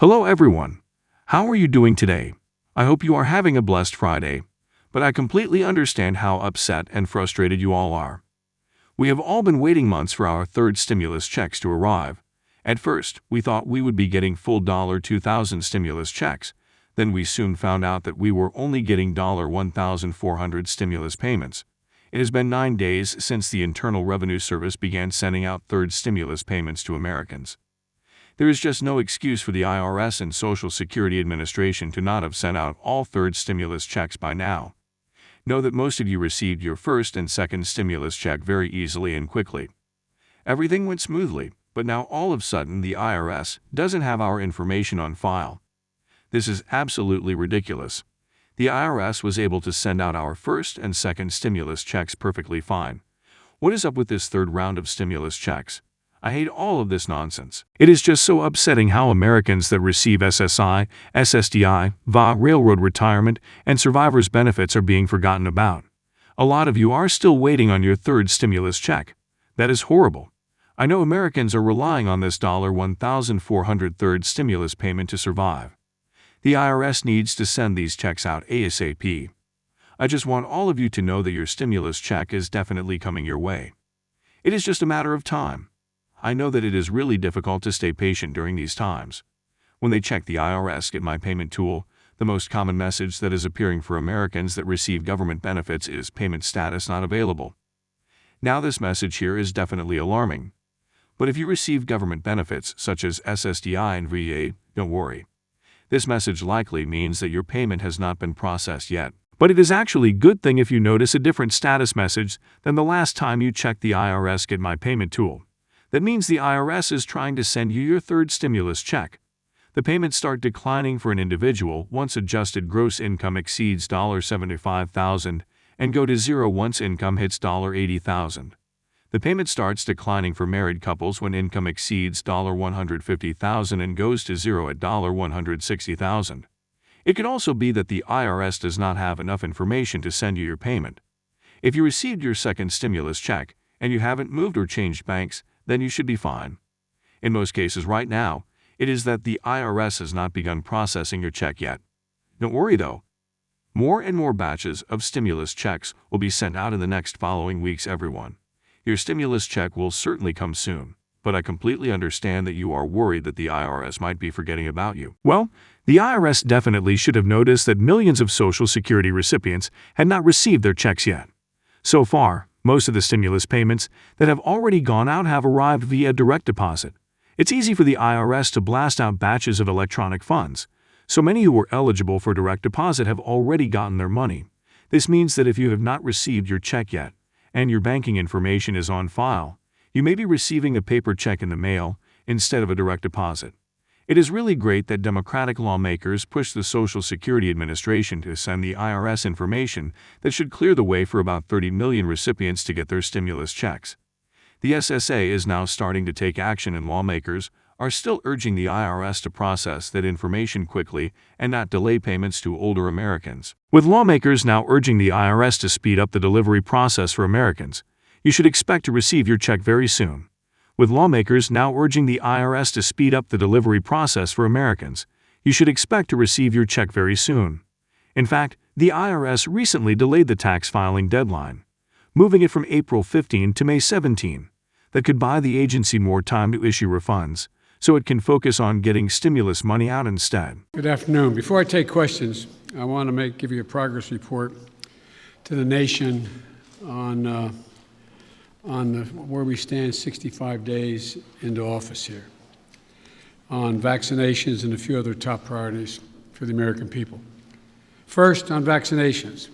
Hello everyone. How are you doing today? I hope you are having a blessed Friday, but I completely understand how upset and frustrated you all are. We have all been waiting months for our third stimulus checks to arrive. At first, we thought we would be getting full $2,000 stimulus checks. Then we soon found out that we were only getting $1,400 stimulus payments. It has been 9 days since the Internal Revenue Service began sending out third stimulus payments to Americans. There is just no excuse for the IRS and Social Security Administration to not have sent out all third stimulus checks by now. Know that most of you received your first and second stimulus check very easily and quickly. Everything went smoothly, but now all of a sudden the IRS doesn't have our information on file. This is absolutely ridiculous. The IRS was able to send out our first and second stimulus checks perfectly fine. What is up with this third round of stimulus checks? I hate all of this nonsense. It is just so upsetting how Americans that receive SSI, SSDI, VA, railroad retirement, and survivors' benefits are being forgotten about. A lot of you are still waiting on your third stimulus check. That is horrible. I know Americans are relying on this $1,400 third stimulus payment to survive. The IRS needs to send these checks out ASAP. I just want all of you to know that your stimulus check is definitely coming your way. It is just a matter of time. I know that it is really difficult to stay patient during these times. When they check the IRS Get My Payment tool, the most common message that is appearing for Americans that receive government benefits is payment status not available. Now this message here is definitely alarming. But if you receive government benefits such as SSDI and VA, don't worry. This message likely means that your payment has not been processed yet. But it is actually a good thing if you notice a different status message than the last time you checked the IRS Get My Payment tool. That means the IRS is trying to send you your third stimulus check. The payments start declining for an individual once adjusted gross income exceeds $75,000 and go to zero once income hits $80,000. The payment starts declining for married couples when income exceeds $150,000 and goes to zero at $160,000. It could also be that the IRS does not have enough information to send you your payment. If you received your second stimulus check and you haven't moved or changed banks, then you should be fine. In most cases right now, it is that the IRS has not begun processing your check yet. Don't worry though. More and more batches of stimulus checks will be sent out in the next following weeks, everyone. Your stimulus check will certainly come soon, but I completely understand that you are worried that the IRS might be forgetting about you. Well, the IRS definitely should have noticed that millions of Social Security recipients had not received their checks yet. So far, most of the stimulus payments that have already gone out have arrived via direct deposit. It's easy for the IRS to blast out batches of electronic funds. So many who were eligible for direct deposit have already gotten their money. This means that if you have not received your check yet, and your banking information is on file, you may be receiving a paper check in the mail instead of a direct deposit. It is really great that Democratic lawmakers push the Social Security Administration to send the IRS information that should clear the way for about 30 million recipients to get their stimulus checks. The SSA is now starting to take action, and lawmakers are still urging the IRS to process that information quickly and not delay payments to older Americans. With lawmakers now urging the IRS to speed up the delivery process for Americans, you should expect to receive your check very soon. With lawmakers now urging the IRS to speed up the delivery process for Americans, you should expect to receive your check very soon. In fact, the IRS recently delayed the tax filing deadline, moving it from April 15 to May 17. That could buy the agency more time to issue refunds, so it can focus on getting stimulus money out instead. Good afternoon. Before I take questions, I want to give you a progress report to the nation on where we stand 65 days into office here, on vaccinations and a few other top priorities for the American people. First, on vaccinations.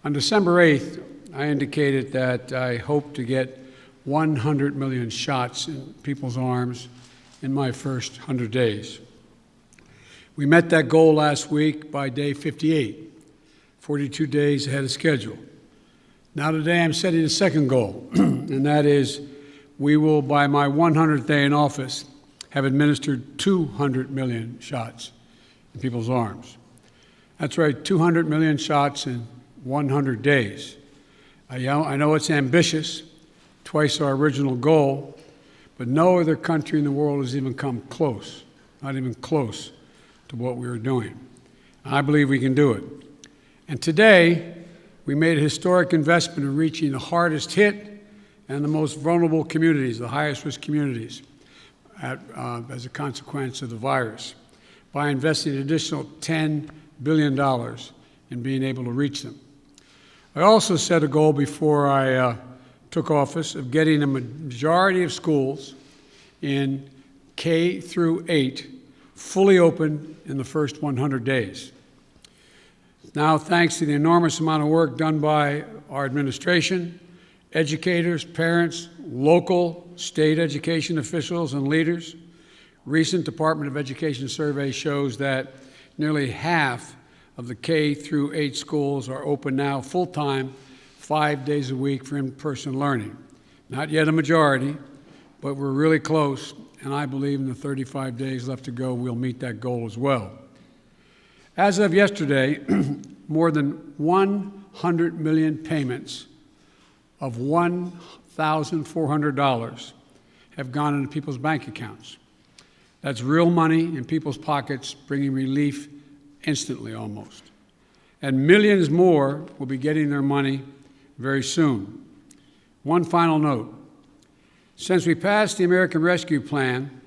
On December 8th, I indicated that I hope to get 100 million shots in people's arms in my first 100 days. We met that goal last week by day 58, 42 days ahead of schedule. Now today I'm setting a second goal, and that is we will, by my 100th day in office, have administered 200 million shots in people's arms. That's right, 200 million shots in 100 days. I know it's ambitious, twice our original goal, but no other country in the world has even come close not even close to what we were doing. I believe we can do it. And today, we made a historic investment in reaching the hardest hit and the most vulnerable communities, the highest risk communities, as a consequence of the virus, by investing an additional $10 billion in being able to reach them. I also set a goal before I took office of getting a majority of schools in K through 8 fully open in the first 100 days. Now, thanks to the enormous amount of work done by our administration, educators, parents, local, state education officials, and leaders, recent Department of Education survey shows that nearly half of the K through 8 schools are open now full-time, 5 days a week for in-person learning. Not yet a majority, but we're really close, and I believe in the 35 days left to go, we'll meet that goal as well. As of yesterday, more than 100 million payments of $1,400 have gone into people's bank accounts. That's real money in people's pockets, bringing relief instantly almost. And millions more will be getting their money very soon. One final note. Since we passed the American Rescue Plan,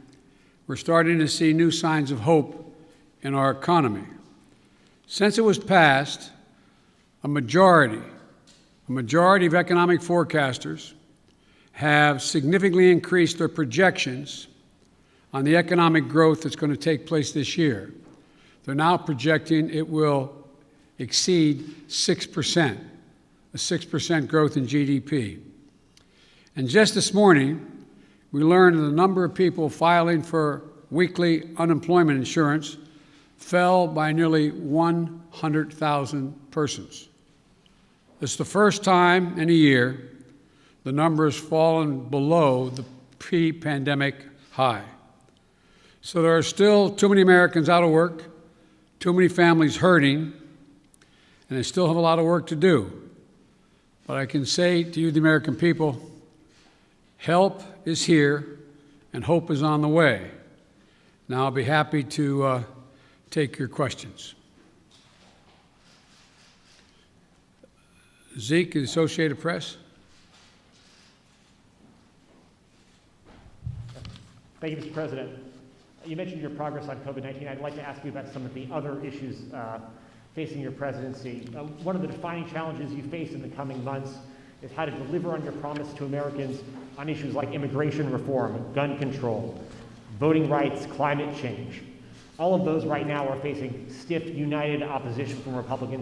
we're starting to see new signs of hope in our economy. Since it was passed, a majority of economic forecasters have significantly increased their projections on the economic growth that's going to take place this year. They're now projecting it will exceed 6%, a 6% growth in GDP. And just this morning, we learned that the number of people filing for weekly unemployment insurance fell by nearly 100,000 persons. It's the first time in a year the number has fallen below the pre-pandemic high. So there are still too many Americans out of work, too many families hurting, and they still have a lot of work to do. But I can say to you, the American people, help is here and hope is on the way. Now I'll be happy to take your questions. Zeke, the Associated Press. Thank you, Mr. President. You mentioned your progress on COVID-19. I'd like to ask you about some of the other issues facing your presidency. One of the defining challenges you face in the coming months is how to deliver on your promise to Americans on issues like immigration reform, gun control, voting rights, climate change. All of those right now are facing stiff, united opposition from Republicans